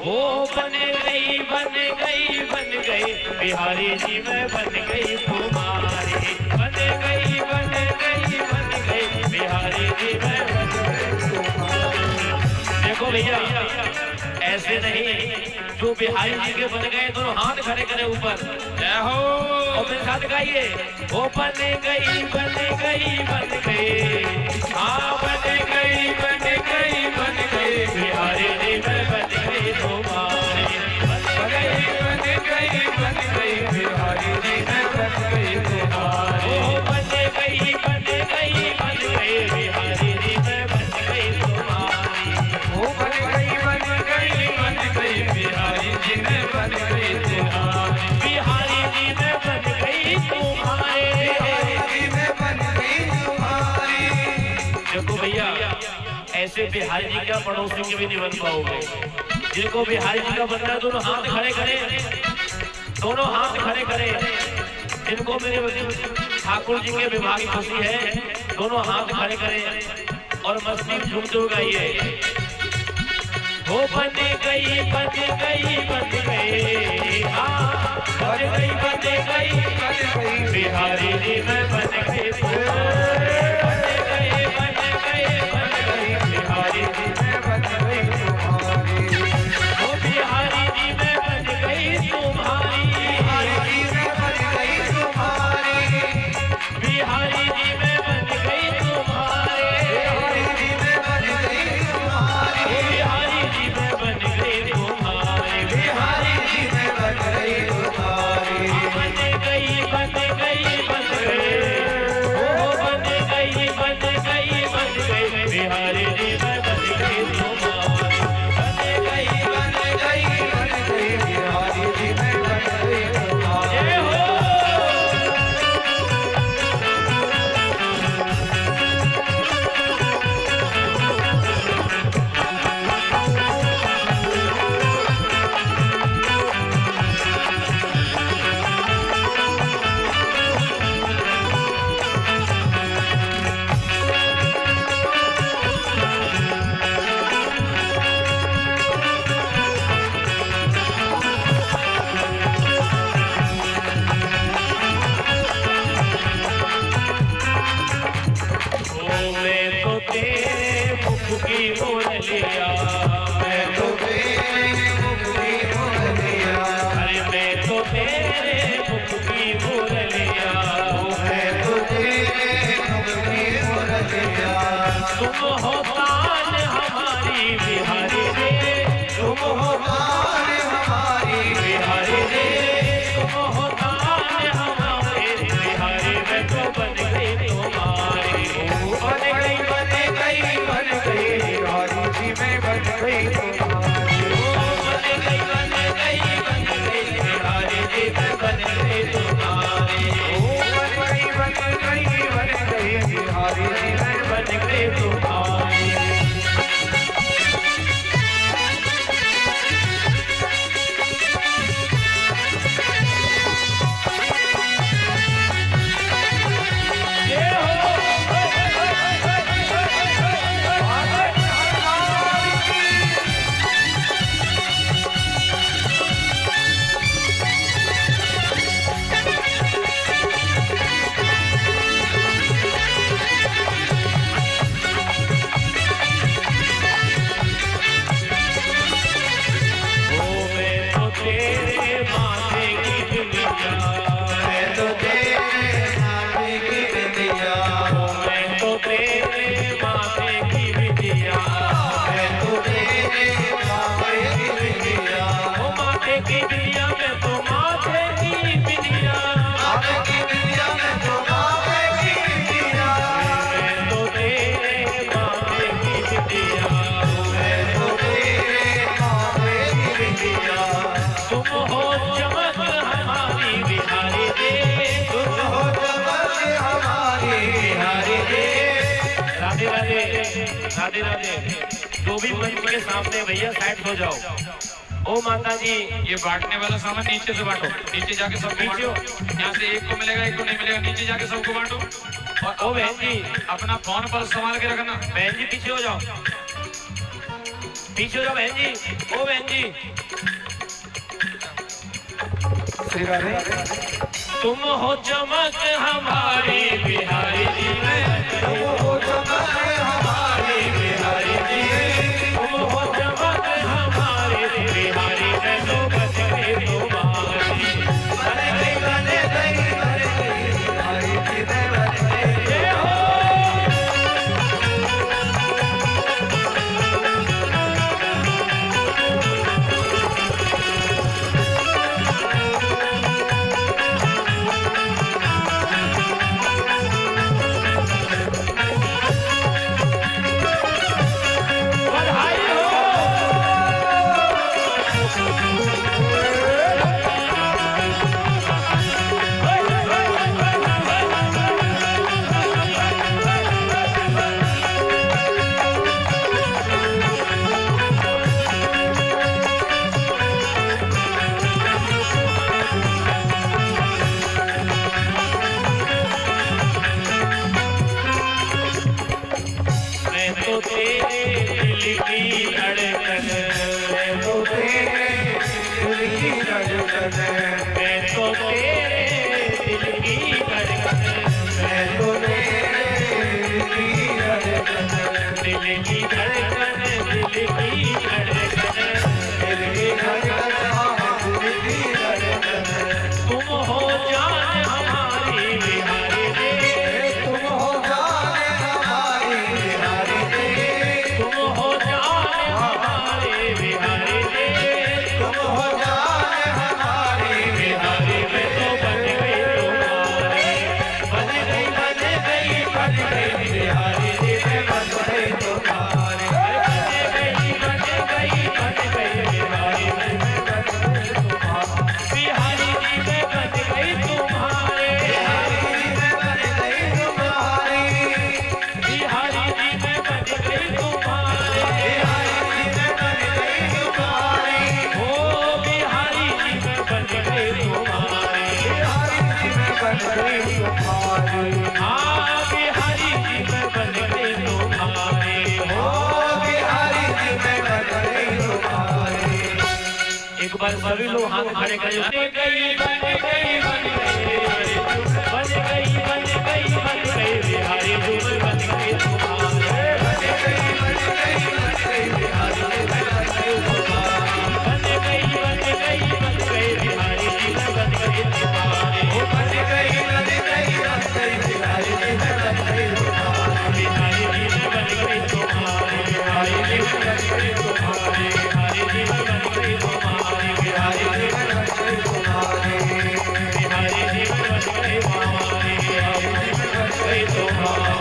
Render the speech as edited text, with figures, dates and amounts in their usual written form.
वो बन गई बिहारी जी मैं बन गई तुम्हारी, बन गई बिहारी जी मैं बन गई तुम्हारी। देखो भैया ऐसे नहीं, जो बिहारी जी के बन गए दोनों हाथ खड़े करे ऊपर, जय हो, और मेरे साथ गाइए। वो बन गई हाँ बन गई बिहारी जी मैं बन गई तुम्हारी, बन गई बिहारी जी मैं बन गई तुम्हारी। वो बन गई बिहारी जी मैं बन गई तुम्हारी, वो बन गई बिहारी जी मैं बन गई तुम्हारी, बिहारी जी मैं बन गई तुम्हारे, बिहारी जी मैं बन गई तुम्हारी। देखो भैया ऐसे बिहारी जी का पड़ोसी के भी नहीं बन पाओगे। जिनको बिहारी जी का बनना है दोनों हाथ खड़े करें, दोनों हाथ खड़े करें। जिनको मेरे ठाकुर जी के विवाह की खुशी है दोनों हाथ खड़े करें और मस्ती झूमते हुए गाइए। वो बन गई हाँ बन गई बिहारी जी मैं बन गई बिहारी जी मैं बन गई तुम्हारी, वो बिहारी जी मैं बन गई तुम्हारी, बिहारी जी मैं बन गई तुम्हारी, बिहारी जी मैं बन गई तुम्हारे, बिहारी जी मैं बन गई तुम्हारी, बिहारी जी मैं बन गई तुम्हारी, बिहारी जी मैं बन गई तुम्हारी। बन गई वो बन गई बिहारी जी मैं बन गई तुम्हारी, बन गई बिहारी जी मैं बन गई तुम्हारी। राधे राधे। जो भी मंच के सामने भैया साइड हो जाओ। ओ माता जी, ये बांटने वाला सामान नीचे से बांटो, नीचे जाके सबको बांटो। यहाँ से एक को मिलेगा, एक को नहीं मिलेगा, नीचे जाके सबको बांटो। और ओ बहन जी, अपना फोन पर संभाल के रखना। बहन जी पीछे हो जाओ, पीछे का बहन जी, ओ बहन जी, तुम हो चमक हमारी बिहारी जी में, तुम हो चमक हमारी बिहारी जी, तुम हो चमक हमारी बिहारी में, तो बच गई तुम्हारी, बन गई बन गई बिहारी जी में, बन गई जय हो। सभी लोग हाथ खड़े करें। बन गई बन गई बन गई बन गई बन गई बन गई बिहारी तुम बन गई तुम्हारे, बन गई बन गई बन गई बिहारी तुम बन गई तुम्हारे, बन गई बन गई बन गई बिहारी तुम बन गई तुम्हारे, बन गई बन गई बन गई बिहारी तुम बन गई तुम्हारे, बिहारी तुम बन गई तुम्हारे, बिहारी तुम बन गई तुम्हारे, बिहारी तुम बन गई तुम्हारे, बिहारी जीवन बन गई तुम्हारे, बिहारी जीवन बन गई तुम्हारे, बिहारी जीवन बन गई तुम्हारे।